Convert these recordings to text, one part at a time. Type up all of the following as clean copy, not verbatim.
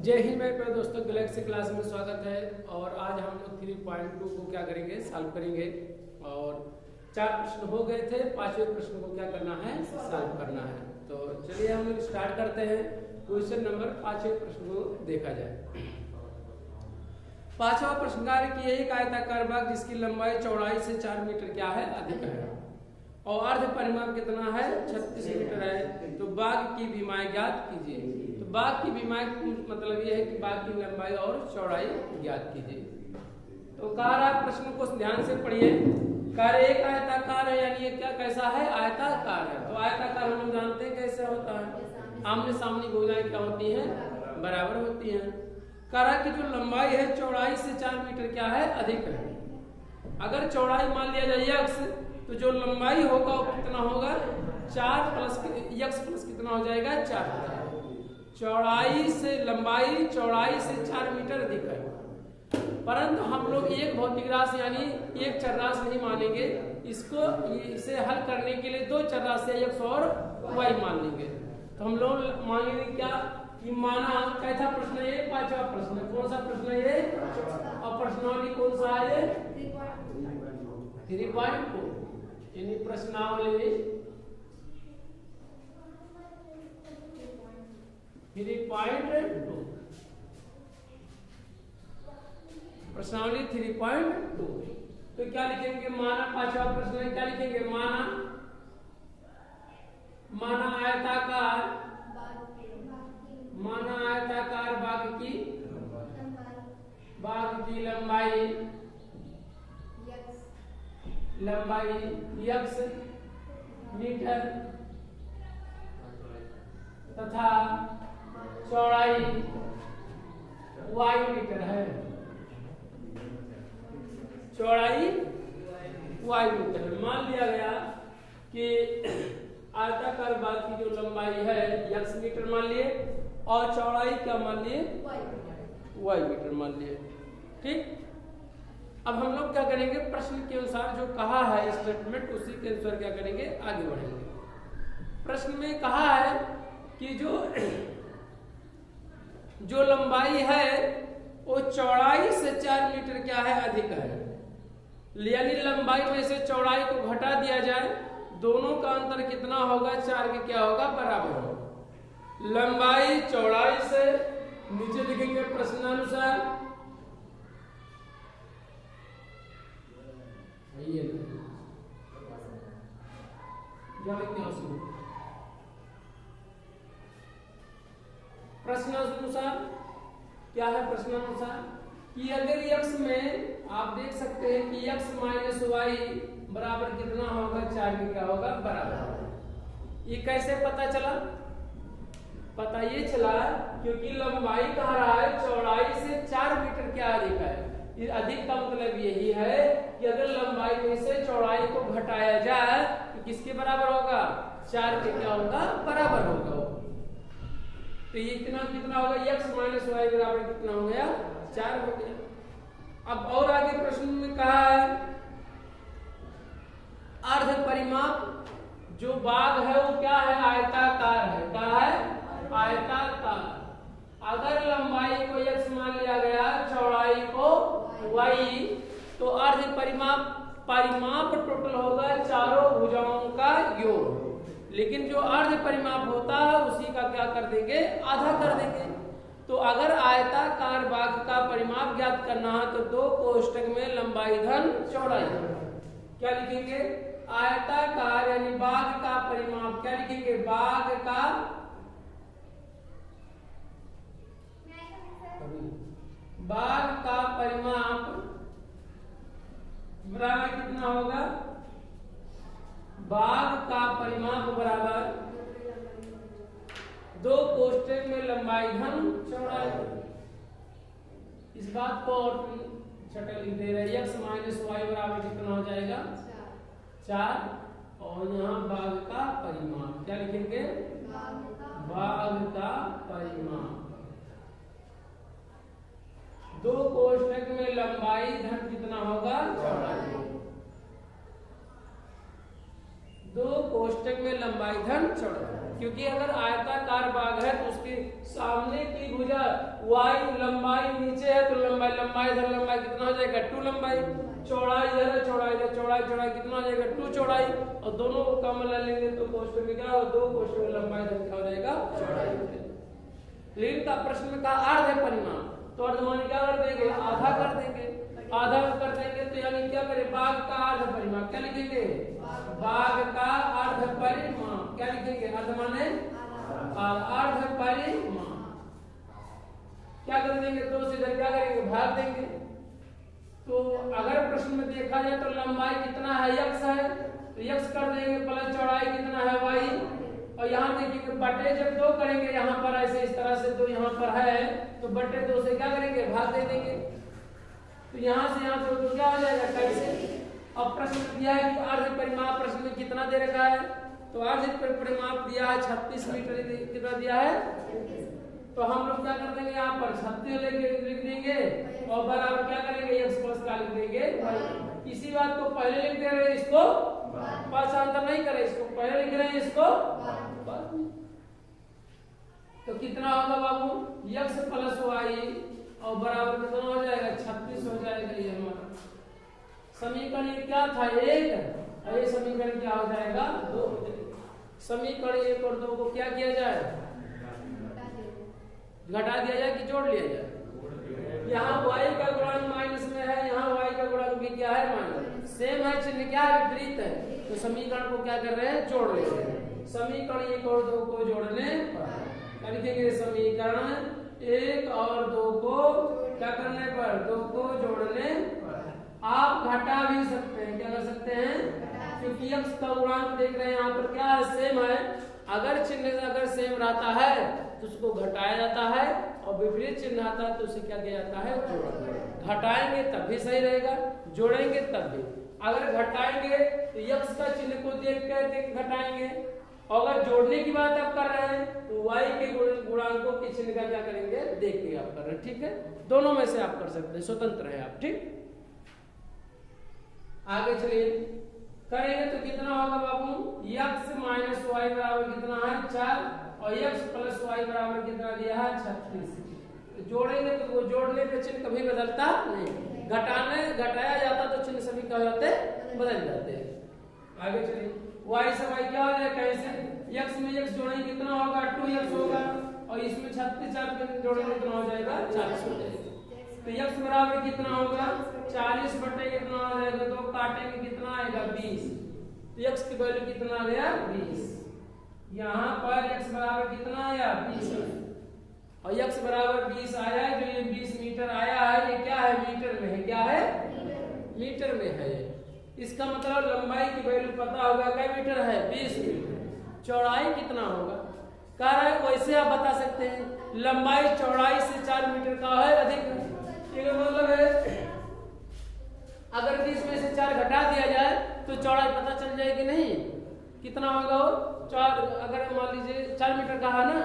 जय हिंद मेरे प्यारे दोस्तों, गैलेक्सी क्लास में स्वागत है। और आज हम लोग 3.2 को क्या करेंगे, सॉल्व करेंगे। और 4 प्रश्न हो गए थे, 5वें प्रश्न को क्या करना है, सॉल्व करना है। तो चलिए हम लोग स्टार्ट करते हैं। क्वेश्चन नंबर 5वें प्रश्न को देखा जाए। 5वां प्रश्न कार्य की एक आयताकार बाग जिसकी लंबाई चौड़ाई से 4 मीटर क्या है, अधिक है, और अर्ध परिमाप कितना है, 36 मीटर है। तो बाग की विमाएं ज्ञात कीजिए। तो बाग की विमाएं मतलब ये है कि बाग की लंबाई और चौड़ाई ज्ञात कीजिए। तो कह रहा प्रश्न को ध्यान से पढ़िए। कार्य एक आयताकार है, यानी ये क्या कैसा है, आयताकार है। तो आयताकार हम लोग जानते हैं कैसे होता है, आमने सामने भुजाएं क्या होती हैं, बराबर होती हैं। कह रहा कि जो लंबाई है चौड़ाई से 4 मीटर क्या है, अधिक है। अगर चौड़ाई मान लिया जाए यक्स, तो जो लंबाई होगा वो कितना होगा, 4 प्लस यक्स प्लस कितना हो जाएगा, 4। चौड़ाई से लंबाई चौड़ाई से 4 मीटर अधिक है। परंतु हम लोग एक भौतिक राशि यानी एक चरराशि नहीं मानेंगे इसको। इसे हल करने के लिए 2 चरराशि एक्स और वाई मान लेंगे। तो हम लोग मानेंगे क्या कि माना कैसा प्रश्न है, 5वां प्रश्न है। कौन सा प्रश्न है ये, और प्रश्नावली कौन सा है, 3.2 यानी प्रश्नावली 3.2 प्रश्नावली 3.2। तो क्या लिखेंगे, माना 5वां प्रश्न है, क्या लिखेंगे, माना आयताकार बाग की लंबाई यक्स मीटर तथा चौड़ाई वाई मीटर है। चौड़ाई वाई मीटर मान लिया गया कि आयताकार बाग की जो लंबाई है यक्स मीटर मान लिए, और चौड़ाई क्या मान लिए, वाई मीटर मान लिए। ठीक, अब हम लोग क्या करेंगे, प्रश्न के अनुसार जो कहा है स्टेटमेंट उसी के अनुसार क्या करेंगे, आगे बढ़ेंगे। प्रश्न में कहा है कि जो लंबाई है वो चौड़ाई से 4 मीटर क्या है, अधिक है। यानी लंबाई में से चौड़ाई को घटा दिया जाए, दोनों का अंतर कितना होगा, 4 के क्या होगा, बराबर होगा। लंबाई चौड़ाई से नीचे लिखेंगे प्रश्नानुसार, प्रश्नानुसार क्या है, प्रश्नानुसार कि अगर यक्स में आप देख सकते हैं कि यक्स माइनस वाई बराबर कितना होगा, 4 के क्या होगा, बराबर। ये कैसे पता चला, पता ये चला क्योंकि लंबाई कह रहा है चौड़ाई से 4 मीटर क्या अधिक है। ये अधिक का मतलब यही है कि अगर लंबाई में से चौड़ाई को घटाया जाए तो किसके बराबर होगा, 4 के क्या होगा, बराबर होगा। तो ये कितना होगा, x माइनस वाई बराबर कितना हो गया, 4 हो गया। अब और आगे प्रश्न में कहा है अर्ध परिमाप जो बाग है वो क्या है, आयताकार है। क्या है, आयताकार। अगर लंबाई को x मान लिया गया, चौड़ाई को y, तो अर्ध परिमाप टोटल होगा चारों भुजाओं का योग। लेकिन जो अर्ध परिमाप होता है उसी का क्या कर देंगे, आधा कर देंगे। तो अगर आयताकार बाग का परिमाप ज्ञात करना है तो 2 कोष्ठक में लंबाई धन चौड़ाई क्या लिखेंगे, आयताकार यानी बाग का परिमाप क्या लिखेंगे, बाग का परिमाप बराबर कितना होगा, बाग का परिमाप बराबर 2 कोष्ठक में लंबाई धन चौड़ाई। इस बात को और छठा लिख दे रहे हैं, x माइनस वाई बराबर कितना हो जाएगा, 4। और यहाँ बाग का परिमाप क्या लिखेंगे, बाग का परिमाप 2 कोष्ठक में लंबाई धन कितना होगा, चौड़ाई। 2 कोष्ठक में लंबाई धन चौड़ाई, क्योंकि अगर आयताकार बाग है तो उसके सामने की भुजा वाई लंबाई नीचे है तो लंबाई इधर लंबाई कितना हो जाएगा 2 लंबाई, चौड़ाई इधर है चौड़ाई इधर चौड़ाई कितना हो जाएगा 2 चौड़ाई, और दोनों को कम ले लेंगे तो कोष्ठक में क्या हो 2 कोष्ठक में लंबाई इधर क्या हो जाएगा चौड़ाई। लेकिन का प्रश्न में कहा अर्ध परिमाण, तो अर्धमान क्या कर देंगे आधा कर देंगे, आधा कर देंगे तो यानी क्या करें बाघ का अर्ध परिमाण क्या लिखेंगे बाघ का अर्ध परिमाण क्या लिखेंगे अर्ध माने अर्ध परिमाण क्या कर देंगे 2 से इधर क्या करेंगे भाग देंगे। तो अगर प्रश्न में देखा जाए तो लंबाई कितना है x है तो x कर देंगे प्लस चौड़ाई कितना है y, और यहाँ देखिए बटे जब 2 करेंगे यहाँ पर ऐसे इस तरह से 2 यहाँ पर है तो बटे 2 से क्या करेंगे भाग दे देंगे, तो यहाँ से यहाँ तो क्या हो जाएगा कैसे। अब प्रश्न दिया है कि अर्ध परिमाप प्रश्न में कितना दे रखा है, तो अर्ध परिमाप दिया है 36 मीटर कितना दिया है, तो हम लोग क्या कर देंगे यहाँ पर 36 लेके लिख देंगे और बराबर क्या करेंगे x प्लस का लिख देंगे। इसी बात को पहले लिख दे रहे हैं, इसको पांचांतर नहीं करें, इसको पहले लिख रहे हैं इसको बाद में। तो कितना होगा बाबू x प्लस y और बराबर कितना हो जाएगा 36 हो जाएगा। ये हमारा समीकरण क्या था 1 और ये समीकरण क्या हो जाएगा 2। समीकरण 1 और 2 को क्या किया जाए घटा दिया जाए कि जोड़ लिया जाए। यहाँ y का गुणांक माइनस में है, यहाँ y का गुणांक भी क्या है माइनस, सेम है चिन्ह क्या है विपरीत है, तो समीकरण को क्या कर रहे हैं जोड़ ले रहे हैं। समीकरण 1 और 2 को जोड़ने पर लिखेंगे समीकरण 1 और 2 को क्या करने पर 2 को जोड़ने पर आप घटा भी सकते हैं, क्या कर सकते हैं क्योंकि x का गुणांक देख रहे हैं यहाँ पर क्या है सेम है, अगर चिन्ह अगर सेम रहता है तो उसको घटाया जाता है और विपरीत चिन्ह आता है तो उसे क्या किया जाता है जोड़ा। घटाएंगे तब भी सही रहेगा, जोड़ेंगे तब भी। अगर घटाएंगे तो x का चिन्ह को देख कर घटाएंगे, और अगर जोड़ने की बात आप कर रहे हैं तो y के गुणांकों के चिन्ह का क्या करेंगे देख के आप कर रहे हैं, ठीक है। दोनों में से आप कर सकते हैं, स्वतंत्र है आप, ठीक। आगे चलिए करेंगे तो कितना होगा बाबू x माइनस वाई बराबर कितना है 4 और x प्लस वाई बराबर कितना दिया है 36। जोड़ेंगे तो वो जोड़ने पे चिन्ह कभी बदलता नहीं, घटाया जाता तो चिन्ह सभी क्या होते बदल जाते हैं। आगे चलिए y से y क्या हो जाएगा कैसे, x में x जोड़ेंगे कितना होगा 2x होगा और इसमें 36 4 जोड़ेंगे कितना हो जाएगा 40 हो जाएगा। तो x बराबर कितना होगा 40 बटे कितना हो जाएगा, तो काटेंगे कितना आएगा 20, तो x की वैल्यू कितना आ गया 20। यहाँ पर x बराबर कितना आया 20 और x बराबर 20 आया है, जो ये 20 मीटर आया है ये क्या है मीटर में है, क्या है मीटर में है। इसका मतलब लंबाई की वैल्यू पता होगा क्या मीटर है 20 मीटर। चौड़ाई कितना होगा कह रहा है, वैसे आप बता सकते हैं लंबाई चौड़ाई से 4 मीटर का है अधिक। मतलब है अगर 20 में से 4 घटा दिया जाए तो चौड़ाई पता चल जाएगी नहीं कितना होगा वो 4, अगर मान लीजिए 4 मीटर का है ना,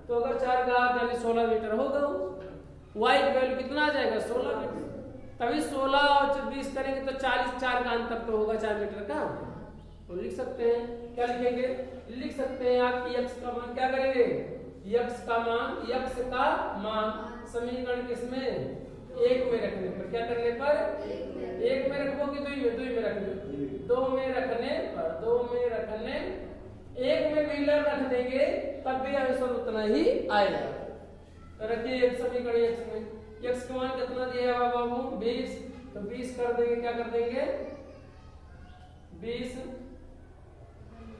तो अगर 4 का यानी 16 मीटर होगा। y की वैल्यू कितना आ जाएगा 16 मीटर, तभी 16 और 20 करेंगे तो 40 4 का अंतर तो होगा 4 मीटर का, तो लिख सकते हैं क्या लिखेंगे लिख सकते हैं आपकी x का मान क्या करेंगे x का मान समीकरण किसमें 1 में रखने पर, क्या करने पर 1 में रखोगे 2 में रखने 2 में रखने पर 2 में रखने 1 में मिलर रख देंगे तब भी आंसर उतना ही आएगा। तो रखिए एक समीकरण x में x का मान कितना दिया है बाबू 20, तो 20 कर देंगे क्या कर देंगे 20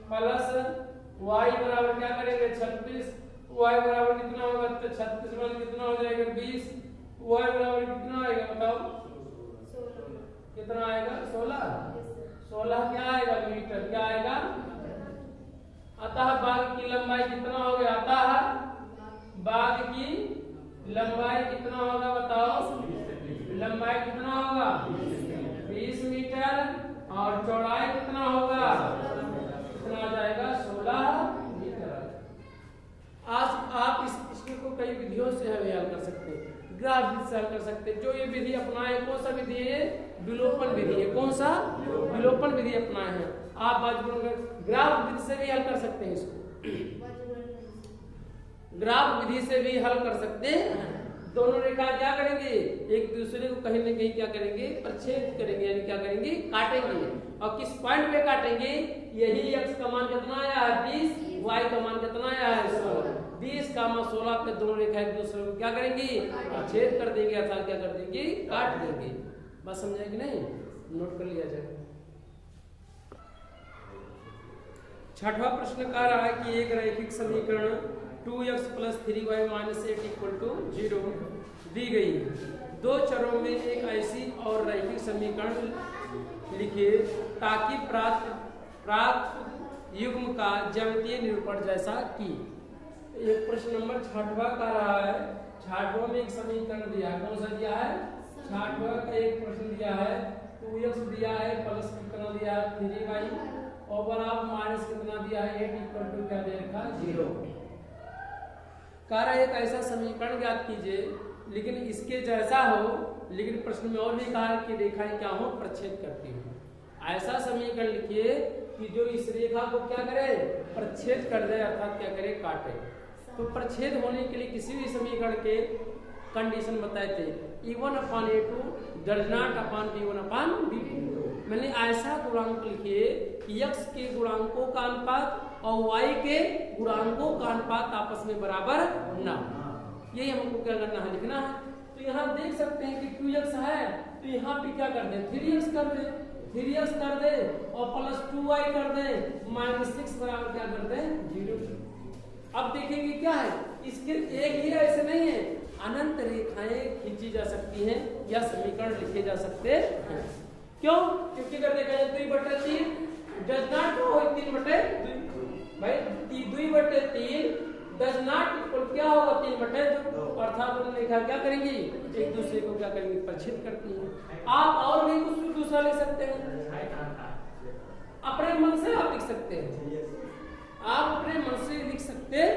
प्लस y बराबर क्या करेंगे 36, y बराबर कितना होगा तो 36 मान कितना हो जाएगा 20, y बराबर कितना आएगा बताओ 16 कितना आएगा 16 क्या आएगा मीटर क्या आएगा। अतः बाघ की लंबाई कितना हो गया, अतः बाघ की लंबाई कितना होगा बताओ, लंबाई कितना होगा 20 मीटर और चौड़ाई कितना होगा कितना आ जाएगा 16 मीटर। आज आप इस प्रश्न को कई विधियों से हल कर सकते हैं, ग्राफ विधि से हल कर सकते हैं। जो ये विधि अपनाए कौन सा विधि है विलोपन विधि है, कौन सा विलोपन विधि अपनाए हैं आप ग्राफ विधि से भी हल कर सकते हैं, इसको ग्राफ विधि से भी हल कर सकते हैं। दोनों रेखा क्या करेंगे, एक दूसरे को कहीं न कहीं क्या करेंगे, प्रच्छेद करेंगे, यानी क्या करेंगे, काटेंगे। और किस पॉइंट पे काटेंगे, यही x का मान कितना आया है 20, y का मान कितना आया है 16। 20, 16 पे दोनों रेखा एक दूसरे को क्या करेंगी, प्रच्छेद कर देंगे, अर्थात क्या कर देंगे, काट देंगे। बात समझे कि नहीं, नोट कर लिया जाए। छठवां प्रश्न कह रहा है कि एक रैखिक समीकरण 2x + 3y - 8 = 0 दी गई है। दो चरों में एक ऐसी और रैखिक समीकरण लिखिए ताकि प्राप्त युग्म का ज्यामितीय निरूपण जैसा कि। एक प्रश्न नंबर 6वां का रहा है। 6वां में एक समीकरण दिया है, कौन सा दिया है, 6वां का एक प्रश्न दिया है। 2x दिया है, प्लस कितना दिया है 3y, और बराबर माइनस कितना दिया है 8 = क्या दे रखा 0। कह रहा है एक ऐसा समीकरण ज्ञात कीजिए लेकिन इसके जैसा हो, लेकिन प्रश्न में और भी कहा है कि रेखाएं क्या हो, प्रच्छेद करती हो। ऐसा समीकरण लिखिए कि जो इस रेखा को क्या करे, प्रच्छेद कर दे, अर्थात क्या करे, काटे। तो प्रच्छेद होने के लिए किसी भी समीकरण के कंडीशन बताए थे, E1/A2 does not upon B1/B2। मैंने ऐसा गुणांक लिखिए कि x के गुणांकों का अनुपात और y के गुणांकों का अनुपात आपस में बराबर ना। यही हमको क्या करना है, लिखना है। तो यहाँ देख सकते हैं कि 2x है, तो यहाँ पे क्या कर दे, 3x कर दे, 3x कर दे और प्लस 2y कर दे, -6 बराबर क्या कर दे 0। अब देखेंगे क्या है, इसके एक ही ऐसे नहीं है, अनंत रेखाएं खींची जा सकती हैं या समीकरण लिखे जा सकते हैं। क्यों, क्योंकि अगर देखा जाए 2/3 डज नॉट हो 3/2 भाई, 2/3 डज नॉट इक्वल क्या होगा 3/2, अर्थात उन्होंने लिखा क्या करेंगी, एक दूसरे को क्या करेंगे, प्रच्छेद करती हैं। आप और भी कुछ दूसरा लिख सकते हैं, अपने मन से आप लिख सकते हैं, आप अपने मन से लिख सकते हैं।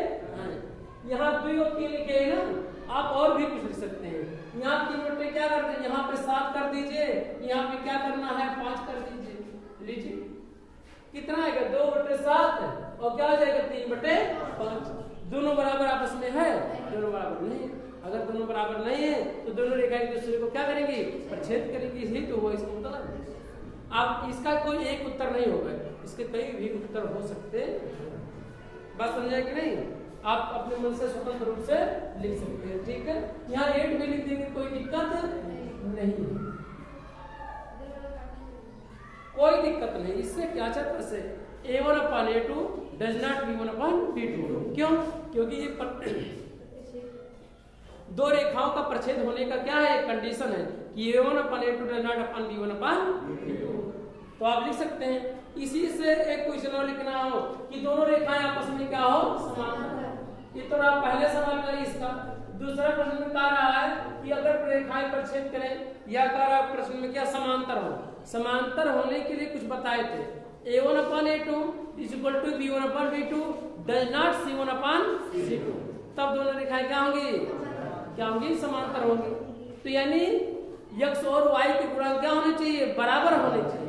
यहाँ 2 और 3 लिखे हैं ना, आप और भी कुछ लिख सकते हैं। यहाँ 3 क्या करते हैं, यहाँ पे 7 कर दीजिए, यहाँ पे क्या करना है 5 कर दीजिए। लीजिए कितना आएगा 2/7 और क्या हो जाएगा 3/5। दोनों बराबर आपस में है, दोनों बराबर नहीं है। अगर दोनों बराबर नहीं है तो दोनों रेखा एक दूसरे को क्या करेंगी, प्रच्छेद करेंगी। यही तो हुआ इसका मतलब। आप इसका कोई एक उत्तर नहीं होगा, इसके कई भी उत्तर हो सकते हैं। बात समझे कि नहीं, आप अपने मन से स्वतंत्र रूप से लिख सकते हैं। ठीक है, यहाँ 8 भी लिख देंगे, कोई दिक्कत नहीं, कोई दिक्कत नहीं। इससे क्या चक्कर से A1/A2 डज नॉट B1/B2। क्यों, क्योंकि ये दो रेखाओं का प्रच्छेद होने का क्या है, कंडीशन है कि A1/A2 डज नॉट B1/B2। तो आप लिख सकते हैं। इसी से एक क्वेश्चन और लिखना हो कि दोनों रेखाएं आपस में क्या हो, समांतर है। ये तो आप पहले सवाल करिए इसका। दूसरा प्रश्न में कह रहा है कि अगर रेखाएं प्रच्छेद करें, या कह रहा प्रश्न में क्या समांतर हो। समांतर होने के लिए कुछ बताए थे, A1/A2 = B1/B2 does not C1/C2। तब दोनों रेखाएं क्या होंगी, क्या होंगी, समांतर होंगी। तो यानी x और y के गुणांक क्या होने चाहिए, बराबर होने चाहिए।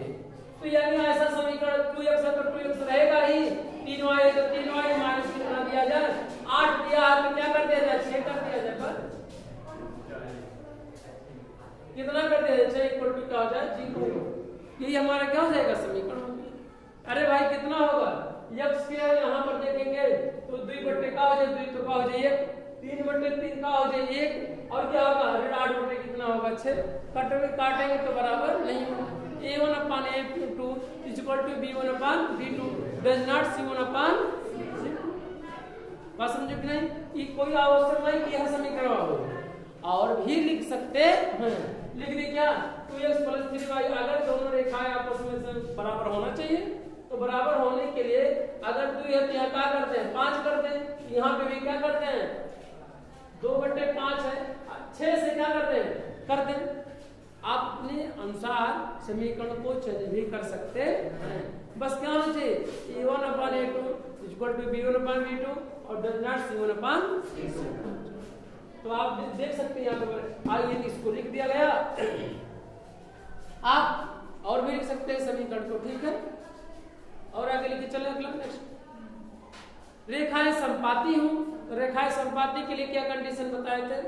तो यानी ऐसा समीकरण 2x है तो 2x रहेगा ही, 3y है तो 3y माइनस कितना दिया जाए 8 दिया है तो क्या कर दिया जाए 6 कर दिया जाए। कितना कर दिया जाए 6 = क्या हो जाए 0। यही हमारा क्या हो जाएगा, समीकरण हो गया। अरे भाई कितना होगा, x के यहाँ पर देखेंगे तो 2 का हो जाए 2 तो का हो जाए 1, 3/3 का हो जाए 1, और क्या होगा 8 कितना होगा 6। काटेंगे तो बराबर नहीं होगा। A1/A2 = B1/B2 does not C1/C2। बात समझो कि नहीं, कि कोई आवश्यक नहीं कि यह समीकरण हो, और भी लिख सकते हैं। लिख दी क्या 2x + 3y। अगर दोनों रेखाएं आपस में से बराबर होना चाहिए, तो बराबर होने के लिए अगर 2 है तो यहाँ क्या करते हैं 5 करते हैं, यहाँ पे भी क्या करते हैं 2/5 है, 6 से क्या करते हैं कर दें। आप अपने अनुसार समीकरण को चेंज भी कर सकते हैं। बस क्या होना चाहिए A1/A2 = B1/B2 और डज नॉट C1/C2। तो आप देख सकते हैं यहाँ पर, आइए इसको लिख दिया गया। आप और भी लिख सकते हैं समीकरण को, ठीक है। और आगे लिखिए, चलो अगला नेक्स्ट। रेखाएं संपाती हूं तो रेखाएं संपाती के लिए क्या कंडीशन बताए थे?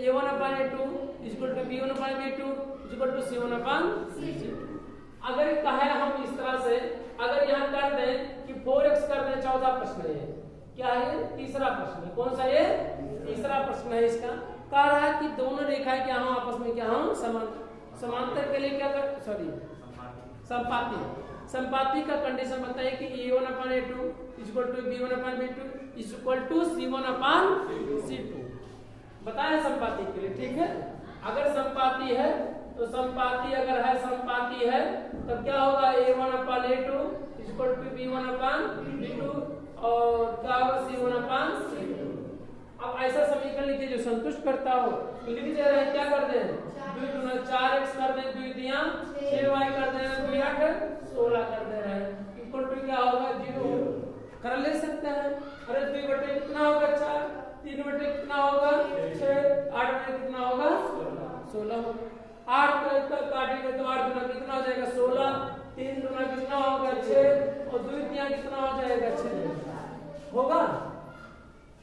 a1/a2 equal to b1/b2 equal to c1/c2। अगर कहे हम इस तरह से, अगर यहाँ कर दें कि 4x कर दें, 14 प्रश्न है। क्या है? तीसरा प्रश्न। कौन सा ये? तीसरा प्रश्न है। इसका कह रहा है कि दोनों रेखाएं क्या हो आपस में क्या हो समांतर के लिए क्या कर संपाती। संपाती का कंडीशन बताइए कि a1/a2 equal to b1/b2 equal to c1/c2 बताएं संपाती के लिए। ठीक है, अगर संपाती है तो संपाती अगर है संपाती है तब क्या होगा? a1/a2 इक्वल टू b1/b2 और क्या होगा? c1/c2। अब ऐसा समीकरण लिखिए जो संतुष्ट करता हो। तो लिख दे रहे हैं, क्या कर दें? 2 गुना 4x कर दें, 2 दिया 6y कर दें, 2 8 16 कर दे रहे हैं। इक्वल टू क्या होगा? 0 कर ले सकते हैं। अरे 2 बटे कितना होगा? 4। 3 बटे कितना होगा? 6। 8 बटे कितना होगा? 16 होगा। 8 को काटेंगे तो 8 गुना कितना हो जाएगा? 16। 3 गुना कितना होगा? 6 और 2 दिया कितना हो जाएगा? 6 होगा।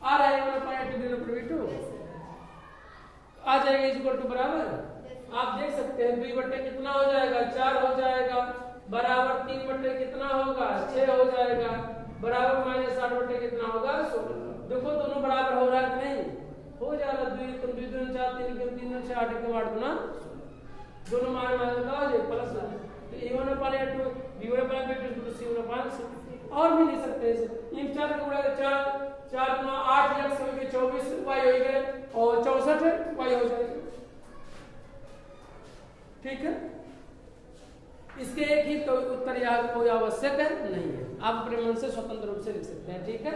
आ रहा है 1/2 आ जाएगा इक्वल टू बराबर। आप देख सकते हैं 2 बटे कितना हो जाएगा? 4 हो जाएगा बराबर 3 बटे कितना होगा? 6 हो जाएगा बराबर माइनस 8 बटे कितना होगा? 16। देखो दोनों बराबर हो रहा है कि नहीं? हो जाएगा। 2 4 3 3 6 8 के 8 गुना दोनों मान का हो जाए प्लस a1/a2 b1/b2 c1/c2। और भी ले सकते हैं। इन 4 को उड़ा 4 गुना 8 x हो गए 24 y हो गए और 64 y हो जाएगा। ठीक है, इसके एक ही तो उत्तर यहाँ कोई आवश्यक है नहीं है। आप अपने मन से स्वतंत्र रूप से लिख सकते हैं। ठीक है,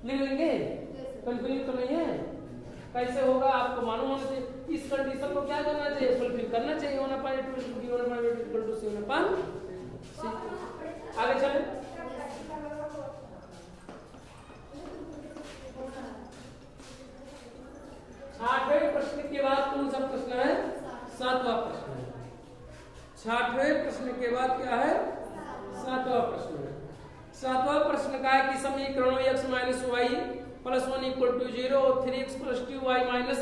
लिख लेंगे। कंफ्यूज तो नहीं है? कैसे होगा आपको मालूम होना चाहिए। इस कंडीशन को क्या करना चाहिए? फुलफिल करना चाहिए। आगे चले। 60वें प्रश्न के बाद कौन सा प्रश्न है? 7वां प्रश्न है। 60वें प्रश्न के बाद क्या है? 7वां प्रश्न है। 7वां प्रश्न का है कि समीकरणों x minus y plus 1 equal to 0 और 3x plus 2y minus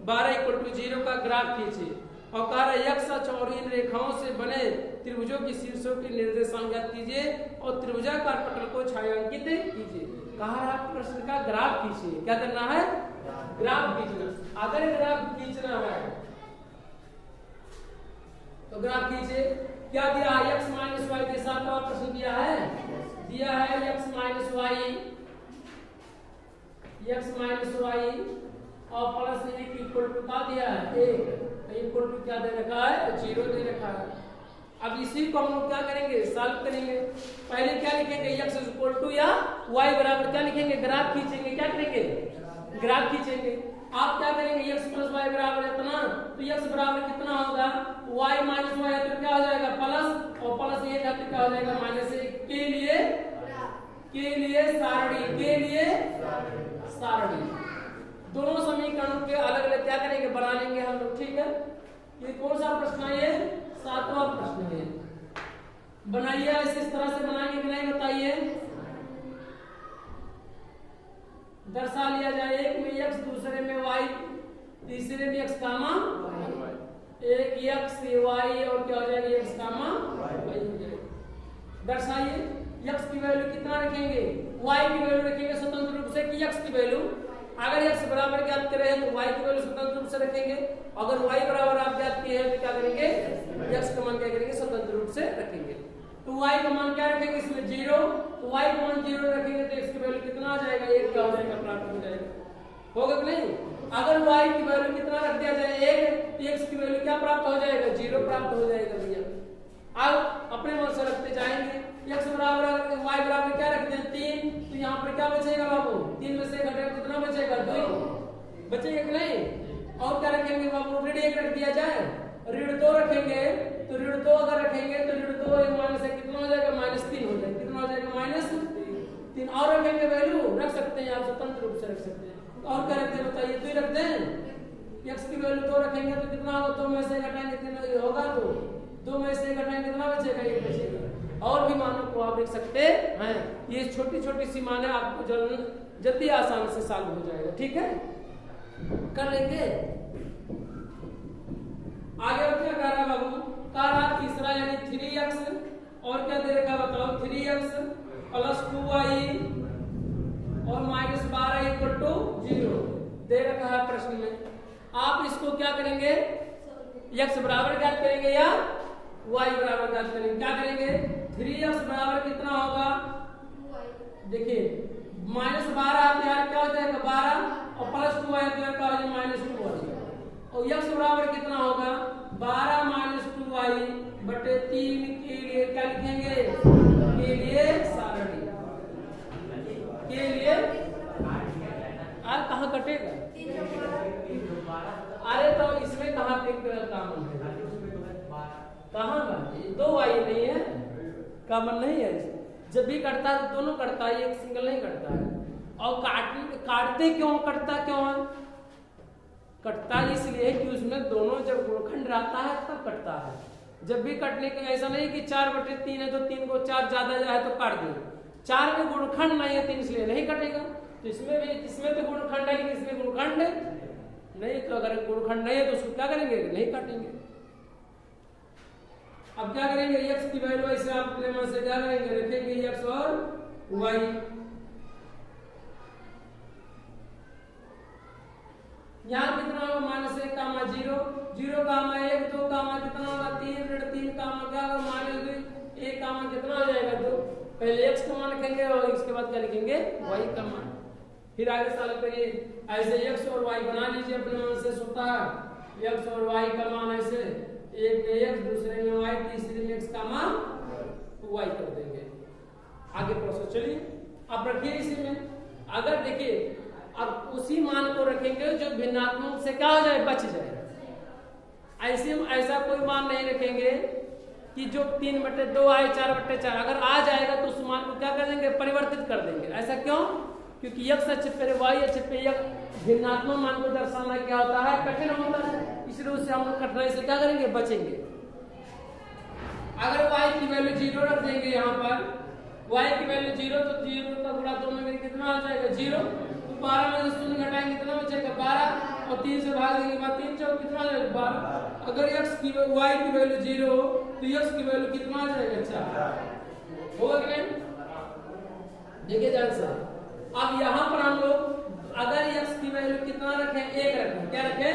12 equal to 0 का ग्राफ खींचे और कह रहा x अक्ष और इन रेखाओं से बने त्रिभुजों की शीर्षों की निर्देशांक ज्ञात कीजिए और त्रिभुजाकार पटल को छायांकित कीजिए। कहा रहा प्रश्न का ग्राफ खींचिए। क्या करना है? ग्राफ खींचना। अगर ग्राफ खींचना है तो ग्राफ खींचे। क्या दिया? x माइनस वाई के साथ का प्रश्न दिया है x माइनस वाई और प्लस 1 इक्वल टू का दिया है 1 इक्वल टू क्या दे रखा है? 0 दे रखा है। अब इसी को हम लोग क्या करेंगे? सॉल्व करेंगे। पहले क्या लिखेंगे? x इक्वल टू या y बराबर क्या लिखेंगे? ग्राफ खींचेंगे। क्या करेंगे? ग्राफ खींचेंगे। आप क्या करेंगे? x प्लस वाई बराबर इतना, तो x बराबर कितना होगा? y माइनस वाई तो क्या हो जाएगा? प्लस और प्लस 1 है तो क्या हो जाएगा? माइनस 1 के लिए सारणी। दोनों समीकरणों के अलग अलग क्या करेंगे? बना लेंगे हम लोग। ठीक है, ये कौन सा प्रश्न है? ये 7वां प्रश्न है। बनाइए। ऐसे इस तरह से बनाएंगे कि नहीं बताइए? दर्शा लिया जाए। एक में x दूसरे में y तीसरे में x कामा एक x y और क्या हो जाएगा? x कामा y हो जाएगा। दर्शाइए। x की वैल्यू कितना रखेंगे? y की वैल्यू रखेंगे स्वतंत्र रूप से कि x की वैल्यू। अगर x बराबर ज्ञात करे हैं तो y की वैल्यू स्वतंत्र रूप से रखेंगे। अगर y बराबर आप ज्ञात किए हैं तो क्या करेंगे? x का मान क्या करेंगे? स्वतंत्र रूप से रखेंगे। तो y का मान क्या रखेंगे? इसमें 0, तो y का मान 0 रखेंगे तो x की वैल्यू कितना आ जाएगा? 1 क्या हो जाएगा? प्राप्त हो जाएगा। होगा कि नहीं? अगर y की वैल्यू कितना रख दिया जाए? 1, तो x की वैल्यू क्या प्राप्त हो जाएगा? 0 प्राप्त हो जाएगा भैया। अब अपने मन से रखते जाएंगे। x बराबर y बराबर क्या रखते हैं? 3, तो यहाँ पर क्या बचेगा बाबू? 3 में से घटेगा कितना बचेगा? 2 बचेगा कि नहीं? और क्या रखेंगे बाबू? ऋण 1 रख दिया जाए। ऋण 2 रखेंगे तो ऋण 2 अगर रखेंगे तो ऋण 2 माइनस कितना हो जाएगा? -3 हो जाएगा। कितना हो जाएगा? -3। और रखेंगे वैल्यू रख सकते हैं आप स्वतंत्र रूप से रख सकते हैं। और क्या रखते हैं बताइए? 2 रख दें। x की वैल्यू 2 रखेंगे तो कितना होगा? 2 में से घटाएंगे कितना होगा? 2 में से घटाएंगे कितना बचेगा? 1 बचेगा। और भी मानों को आप लिख सकते हैं। ये छोटी छोटी सी माने आपको जल्दी आसान से सॉल्व हो जाएगा। ठीक है, कर लेंगे। आगे और क्या कह रहा है बाबू? कह रहा तीसरा यानी 3x और क्या दे रखा बताओ? 3x प्लस 2y और माइनस 12 इक्वल टू 0 दे रखा है प्रश्न में। आप इसको क्या करेंगे? x बराबर ज्ञात करेंगे या y बराबर ज्ञात करेंगे? क्या करेंगे? 3x बराबर कितना होगा? देखिए माइनस 12 तैयार क्या हो जाएगा 12 और प्लस 2y तैयार क्या हो जाएगा माइनस 2 हो जाएगा। और x बराबर कितना होगा? 12 माइनस 2y बटे 3 के लिए क्या लिखेंगे? के लिए सारणी के लिए आज कहाँ कटेगा? अरे तो इसमें कहाँ पे कॉमन है? कहाँ का? 2y नहीं है, कॉमन नहीं है। जब भी कटता है तो दोनों कटता है, एक सिंगल नहीं कटता है। और काटते क्यों? कटता क्यों है? कटता इसलिए कि उसमें दोनों जब गुणखंड रहता है तब कटता है। जब भी कटने का ऐसा नहीं कि 4/3 है तो 3 को 4 ज्यादा जाए तो काट देंगे। 4 में गुणखंड नहीं है 3 इसलिए नहीं कटेगा। तो इसमें भी, इसमें तो गुणखंड है लेकिन इसमें गुणखंड नहीं, तो अगर गुणखंड नहीं है तो उसको क्या करेंगे? नहीं काटेंगे। अब क्या करेंगे? x की वैल्यू ऐसे आप अपने मन से क्या करेंगे? रखेंगे x और y। यहाँ कितना होगा? -1 कामा 0 0 कामा 1 2 कामा कितना होगा? 3 3 कामा क्या होगा? -2 1 कामा कितना हो जाएगा? 2। पहले x का मान लिखेंगे और इसके बाद क्या लिखेंगे? y का मान। फिर आगे सॉल्व करिए। ऐसे x और y बना लीजिए अपने मन से स्वतः। x और y का मान ऐसे, एक में x दूसरे में y तीसरे में x का मान y कर देंगे। आगे प्रोसेस चलिए आप रखिए इसी में। अगर देखिए अब उसी मान को रखेंगे जो भिन्नात्मक से क्या हो जाए? बच जाए। ऐसा कोई मान नहीं रखेंगे कि जो 3/2 आए 4/4। अगर आ जाएगा तो उस मान को क्या कर देंगे? परिवर्तित कर देंगे। ऐसा क्यों? क्योंकि x अक्ष पे y अक्ष पे भिन्नात्मक मान को दर्शाना क्या होता है? कठिन होता है। इसलिए उससे हम लोग कठिनाई से क्या करेंगे? बचेंगे। अगर y की वैल्यू 0 रख देंगे यहाँ पर, y की वैल्यू 0 तो 0 का गुणा 2 में कितना आ जाएगा? 0। 12 में से 0 घटाएंगे कितना बचेगा? 12 और 3 से भाग देंगे बाद 3 चौक कितना आ जाएगा? 12। अगर y की वैल्यू 0 हो तो x की वैल्यू कितना आ जाएगा? 4 होगा कि नहीं? देखिए ध्यान से। अब यहाँ पर हम लोग अगर x की वैल्यू कितना रखें? 1 रखें। क्या रखें?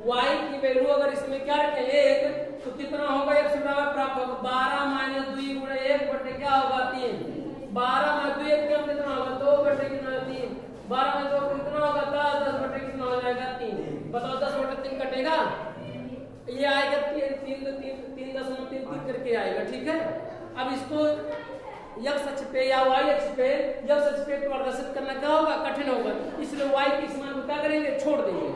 y की वैल्यू अगर इसमें क्या रखें? 1 तो कितना होगा? x बराबर प्राप्त होगा 12 माइनस 2 गुणा 1 बटे क्या होगा? 3। 12 में 2 1 कम कितना होगा? 2 बटे कितना? 3। 12 में 2 कितना होगा? 10 10 बटे कितना हो जाएगा? 3। बताओ 10 बटे 3 कटेगा? ये आएगा 3.3 करके आएगा। ठीक है, अब इसको x अक्ष पे या y अक्ष पे प्रदर्शित करना क्या होगा? कठिन होगा। इसलिए y के इस मान को क्या करेंगे? छोड़ देंगे।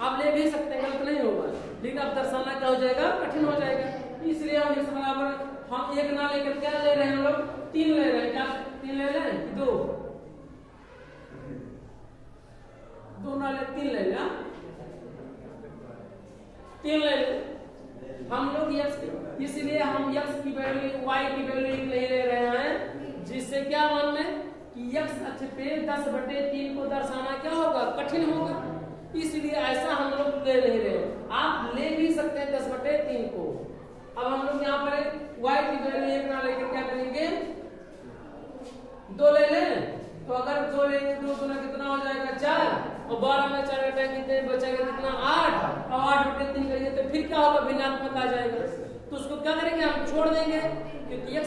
आप ले भी सकते हैं, गलत नहीं होगा, लेकिन अब दर्शाना क्या हो जाएगा? कठिन हो जाएगा। इसलिए हम x बराबर हम 1 ना लेकर क्या ले रहे हैं? हम लोग 3 ले रहे हैं। क्या 3 ले रहे हैं? 2 ना ले 3 ले लें। 3 ले लें हम लोग x, इसलिए हम x की वैल्यू y की वैल्यू 1 नहीं ले रहे हैं, जिससे क्या मान में कि x अक्ष पे 10/3 को दर्शाना क्या होगा? कठिन होगा। इसलिए ऐसा हम लोग ले नहीं रहे। आप ले भी सकते हैं 10/3 को। अब हम लोग यहाँ पर y की वैल्यू 1 ना लेकर क्या करेंगे? 2 ले लें। तो अगर 2 लेंगे 2 गुना कितना हो जाएगा? 4 और 12 में 4 घटाएंगे कितने बचेगा? कितना? 8 और 8/3 करिए तो फिर क्या होगा? भिन्नात्मक आ जाएगा। तो उसको क्या करेंगे? हम छोड़ देंगे क्योंकि x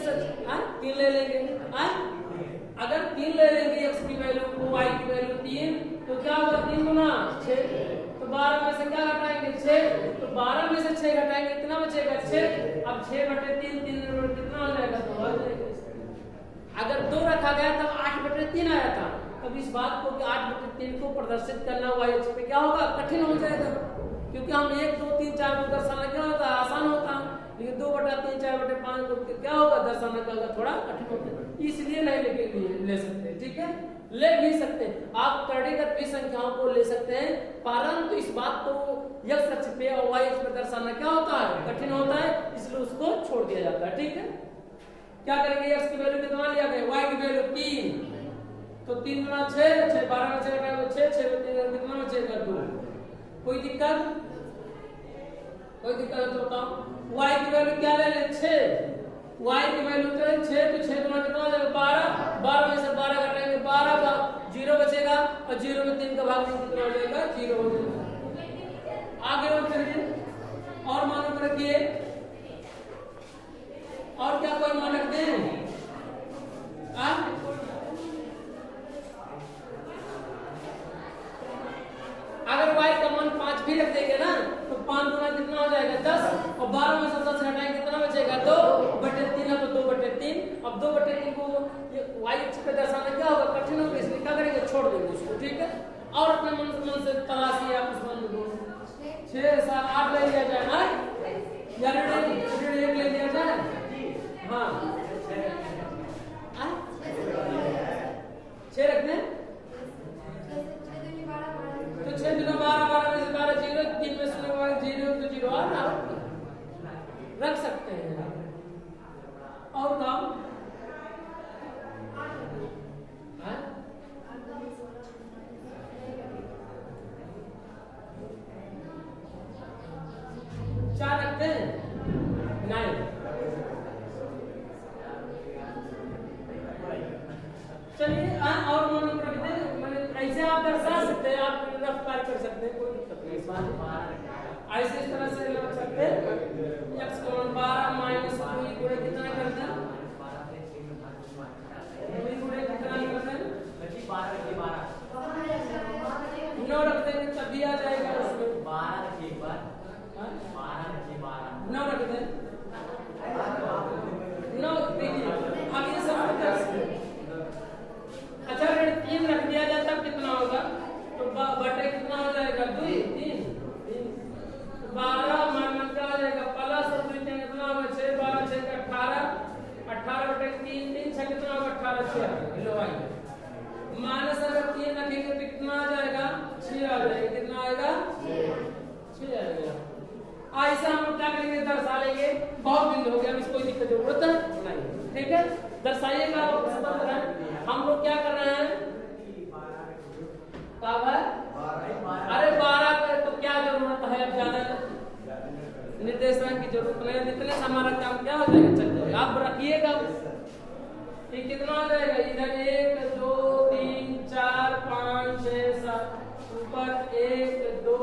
3 ले लेंगे। अगर 3 ले लेंगे x की वैल्यू y की वैल्यू 3 तो क्या होगा? 3 गुना 6 तो 12 में से क्या घटाएंगे? 6 तो 12 में से 6 घटाएंगे कितना बचेगा? 6। अब 6/3 3 कितना हो जाएगा? 2 आ जाएगा। अगर 2 रखा गया तब 8/3 आया था। अब इस बात को कि 8/3 को प्रदर्शित करना y अक्ष पे क्या होगा? कठिन हो जाएगा। क्योंकि हम 1 2 3 4 को दर्शाना क्या होता है? आसान होता है, लेकिन 2/3 4/5 को क्या होगा? दर्शाना क्या होगा? थोड़ा कठिन होता है। इसलिए नहीं ले सकते। ठीक है, ले भी सकते हैं आप कर्णिगत भी संख्याओं को ले सकते हैं, परंतु इस बात को x अक्ष पे और y अक्ष पे दर्शाना क्या होता है? कठिन होता है, इसलिए उसको छोड़ दिया जाता है। ठीक है, क्या करेंगे? x की वैल्यू कितना लिया गया? y की वैल्यू 3 तो तो 3 गुना 6, 12 में 6 घटाओ 6, 6 में 3 कितना बचेगा 2। कोई दिक्कत हो तो बताओ। y की वैल्यू क्या ले ले 6, y की वैल्यू तो 6, तो 6 गुना कितना हो जाएगा 12, 12 में से 12 घटाएंगे 12 का 0 बचेगा और 0 में 3 का भाग देंगे कितना हो जाएगा 0 हो जाएगा। आगे और चलिए और मानक रखिए, और क्या कोई मानक दें? अगर y का मान 5 भी रख देंगे ना तो 5 गुना कितना हो जाएगा 10 और 12 में से 10 हटाएंगे कितना बचेगा 2/3 है तो 2/3। अब 2/3 को ये y अक्ष पे दर्शाना क्या होगा कठिन होगा, इसलिए क्या करेंगे छोड़ देंगे उसको, ठीक है। और अपने मन से तलाशिए आप उस बंद को 6 7 8 ले लिया जाए ना या ऋण 1 ले लिया जाए। हाँ 6 रखते हैं तो 6 दुना 12, 12 में से 12 0, 3 में से 0 तो 0 और ना रख सकते हैं। और काम चार रखते हैं 9। चलिए और मन रखते हैं, मैंने ऐसे आप दर्शा सकते हैं, आप रफ्तार कर सकते हैं, कोई दिक्कत नहीं। ऐसे इस तरह से लग सकते हैं x का मान 12 माइनस 2 गुणे कितना करते हैं 2 गुणे कितना करते हैं 9 रख देंगे तभी आ जाएगा उसमें 12 रखिए एक बार 9 रख दें 9 देखिए अब ये सब अच्छा अगर 3 रख दिया जाए तब कितना होगा तो बटे कितना हो जाएगा 2 3 12 माइनस क्या हो जाएगा प्लस 2 3 कितना होगा 6 12 6 का 18 18 बटे 3 3 6 कितना होगा 18 6 लो भाई माइनस अगर 3 रखेंगे तो कितना आ जाएगा 6 आ जाएगा, कितना आएगा 6 आएगा। ऐसा हम क्या करेंगे दर्शा लेंगे, बहुत बिंदु हो गया, इसको कोई दिक्कत जरूरत नहीं, ठीक है। दर्शाइएगा हम लोग क्या कर रहे हैं अरे 12 का तो क्या जरूरत है, अब ज्यादा निर्देशन की जरूरत नहीं है, इतने से हमारा काम क्या हो जाएगा चल जाएगा। आप रखिएगा ये कितना हो जाएगा इधर 1 2 3 4 5 6 7 ऊपर 1 2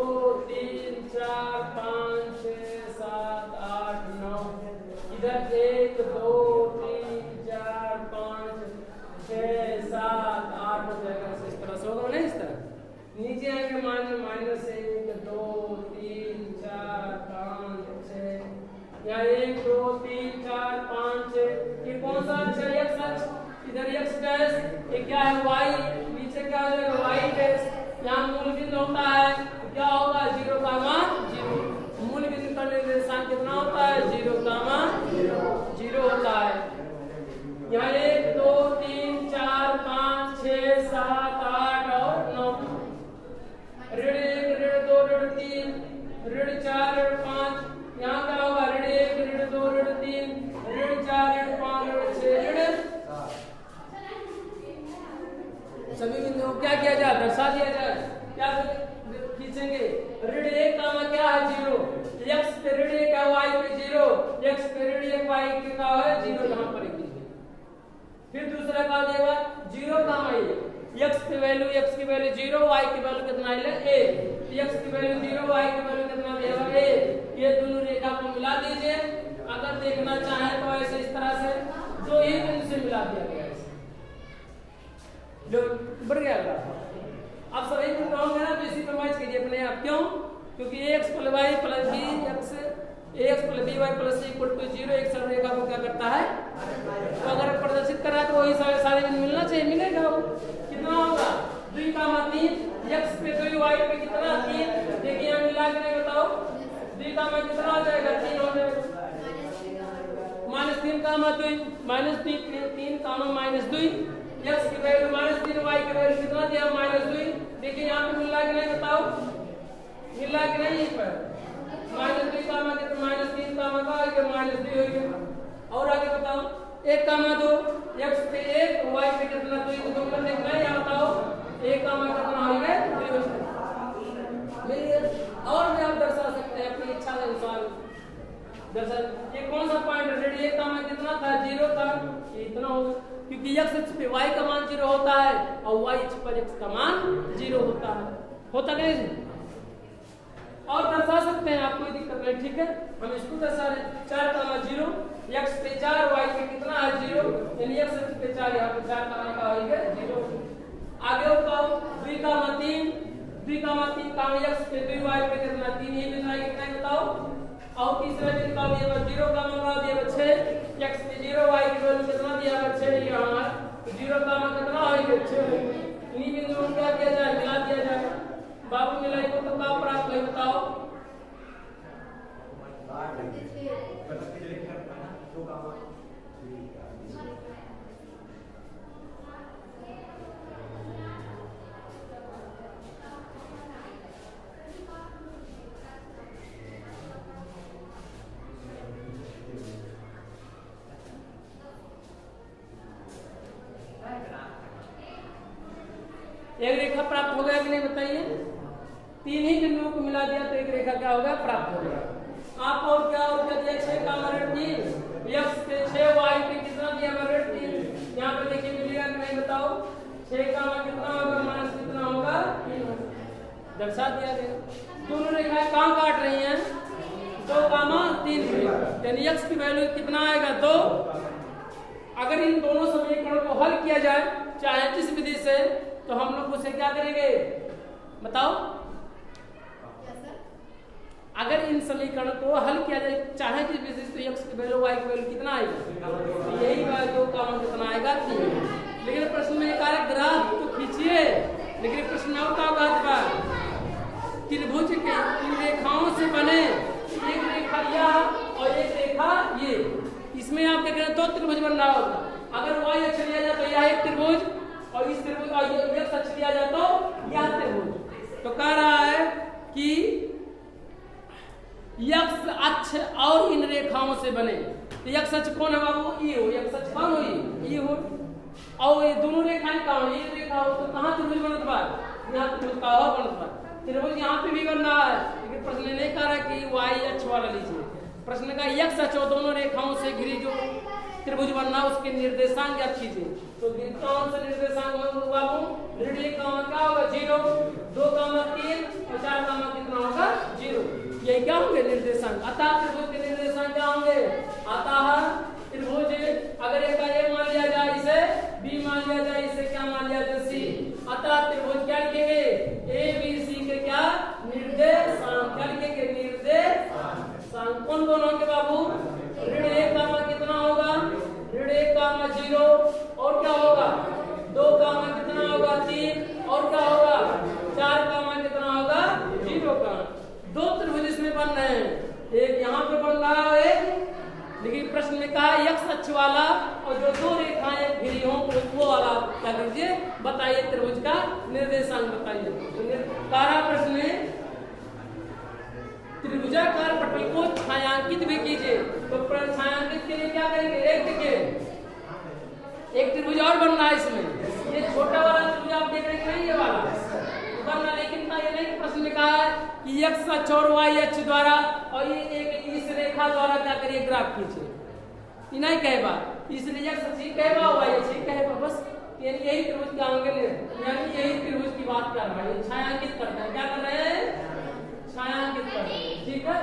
3 4 5 6 7 8 9 इधर 1 2 3 4 5 6 7 8 हो जाएगा। इस तरह से होगा नहीं, इस तरह नीचे आएंगे माइनस 1 2 3 4 5 6 या 1 2 3 4 5 6 ये कौन सा अक्ष है x अक्ष, इधर x डैश, ये क्या है y, नीचे क्या हो जाएगा y डैश। यहाँ मूल बिंदु होता है तो क्या होगा 0 का मान 0, मूल बिंदु का निर्देशांक कितना होता है 0 का मान 0 होता है। यहाँ 1 2 3 4 5 6 7 8 और 9 ऋण 1 ऋण 2 ऋण 3 ऋण 4 ऋण 5, यहाँ क्या होगा ऋण 1 ऋण 2 ऋण 3 ऋण 4 ऋण 5 ऋण 6 ऋण, सभी बिंदुओं को क्या किया जाए दर्शा दिया जाए। क्या खींचेंगे ऋण 1 का मान क्या है 0, x पे ऋण 1 है y पे 0, x पे ऋण 1 y पे क्या है 0, यहाँ पर कीजिए। फिर दूसरा क्या देगा 0 का मान x की वैल्यू x की वैल्यू 0 y की वैल्यू कितना है 1, x की वैल्यू 0 y की वैल्यू कितना देगा 1। ये दोनों रेखा को मिला दीजिए, अगर देखना चाहे तो ऐसे इस तरह से जो ही बिंदु से मिला दिया गया जो बढ़ गया। अब सभी को कहूंगा ना तो इसी पर मैच कीजिए अपने आप, क्यों क्योंकि ax + y + b x ax + by + c = 0 एक सरल रेखा को क्या करता है तो अगर प्रदर्शित कर रहा है तो वही सारे बिंदु मिलना चाहिए, मिलेगा वो कितना होगा 2 का मान 3 x पे 2 y पे कितना 3, देखिए यहाँ मिला के नहीं बताओ 2 का मान कितना हो जाएगा 3 हो जाएगा -3 का मान 2 -3 का मान -2 x की वैल्यू -3 y की वैल्यू कितना दिया -2, देखिए यहाँ पे मिला के नहीं बताओ मिला के नहीं पर -2 का मान कितना -3 का मान -2 हो गया। और आगे बताओ 1,2 x पे 1 y पे कितना, तो ये दोनों देखना है। यहाँ बताओ 1, कितना हो गया 3। और भी आप दर्शा सकते हैं अपनी इच्छा के अनुसार दर्शा। ये कौन सा पॉइंट है? ये कितना था 0 था, इतना होगा क्योंकि x अक्ष पे y का मान 0 होता है और y अक्ष पर x का मान 0 होता है। होता नहीं? और दर्शा सकते हैं, आप कोई दिक्कत नहीं, ठीक है। हम इसको दर्शा रहे 4,0 x पे 4 y पे कितना है 0, यानी x अक्ष पे 4, यहाँ पे 4 का होगा 0। आगे बताओ 2,3 का x पे 2 y पे कितना 3, ये बिंदु कितना बताओ। और तीसरा बिंदु का दिया 0 का मान दिया 6 x पे 0 y की वैल्यू कितना दिया 6, यहाँ 0 का मान कितना होगा 6। इन्हीं बिंदुओं को क्या किया जाए, मिला दिया जाएगा। बाबू मिलाई को तो क्या प्राप्त है बताओ। एक रेखा प्राप्त हो गया कि नहीं बताइए। 3 ही बिंदुओं को मिला दिया तो एक रेखा क्या होगा, प्राप्त हो गया। आप और क्या दिया 6 का मान 3, x पे 6 y पे कितना दिया मान 3। यहाँ पे देखिए मिलेगा कि नहीं बताओ। 6 का मान कितना होगा, माइनस कितना होगा 3, दर्शा दिया गया। दोनों रेखाएं कहाँ काट रही हैं, 2,3 यानी x की वैल्यू कितना आएगा 2। अगर इन दोनों समीकरणों को हल किया जाए चाहे किस विधि से, तो हम लोग उसे क्या करेंगे बताओ। अगर इन समीकरण को हल किया जाए चाहे किस विधि से, तो x की वैल्यू y की वैल्यू कितना आएगा, यही वैल्यू का मान कितना आएगा 3। लेकिन प्रश्न में कार्य ग्राफ तो खींचिए, लेकिन प्रश्न और का बात बा त्रिभुज के इन रेखाओं से बने एक रेखा यह और एक रेखा ये, इसमें आप क्या करें 2 त्रिभुज बन रहा होगा। अगर y अक्ष लिया जाए तो यह एक त्रिभुज और इस त्रिभुज का x अक्ष लिया जाए तो यह त्रिभुज। तो कह रहा है कि x अक्ष और इन रेखाओं से बने। तो x अक्ष कौन है बाबू, ये हो। x अक्ष कौन हो, ये हो। और ये दोनों रेखाएं कहाँ हो, ये रेखा हो तो कहाँ त्रिभुज बनत बा, यहाँ त्रिभुज का हो बनत बा। त्रिभुज यहाँ पे भी बन रहा है, लेकिन प्रश्न ने कह रहा है कि y अक्ष वाला लीजिए। प्रश्न का x अक्ष और दोनों रेखाओं से घिरी जो त्रिभुज बनना उसके निर्देशांक ज्ञात कीजिए। तो कौन सा निर्देशांक बाबू, ऋण का मान क्या होगा 0, 2 का मान 3 और 4 का मान कितना होगा 0। ये क्या होंगे निर्देशांक। अतः त्रिभुज के निर्देशांक क्या होंगे, अतः त्रिभुज अगर एक का a मान लिया जाए, इसे b मान लिया जाए, इसे क्या मान लिया जाए c। अतः त्रिभुज क्या लिखेंगे, a b c के क्या निर्देशांक, क्या लिखेंगे निर्देशांक। कौन कौन होंगे बाबू, ऋण 1 का मान कितना होगा, ऋण 1 का मान 0 और क्या होगा 2 का मान कितना होगा 3 और क्या होगा 4 का मान कितना होगा 0 का। 2 त्रिभुज इसमें बन रहे हैं, एक यहाँ पे बन रहा है एक, लेकिन प्रश्न में कहा x अक्ष वाला और जो 2 रेखाएं घिरी हों वो वाला क्या कीजिए बताइए, त्रिभुज का निर्देशांक बताइए। तारा प्रश्न में त्रिभुजाकार पटल को छायांकित भी कीजिए। तो छायांकित के लिए क्या करेंगे, एक त्रिभुज और बन रहा है इसमें। ये छोटा वाला त्रिभुज आप देख रहे हैं, ये वाला बनना, लेकिन ये नहीं प्रश्न में कहा है कि x अक्ष और y अक्ष द्वारा और ये एक इस रेखा द्वारा क्या करिए ग्राफ खींचिए। नहीं कहे बात, इसलिए x अक्ष कहेगा y अक्ष कहेगा, बस यही त्रिभुज क्या होंगे, यानी यही त्रिभुज की बात कर रहा है, छायांकित करता है। क्या कर रहे हैं, छायांकित कर रहे हैं, ठीक है।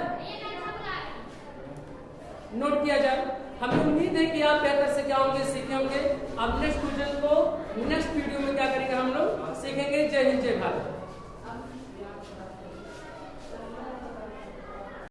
नोट किया जाए। हमें उम्मीद है कि आप बेहतर से क्या होंगे, सीखे होंगे। अब नेक्स्ट वीडियो में क्या करेंगे हम लोग सीखेंगे। जय हिंद जय भारत।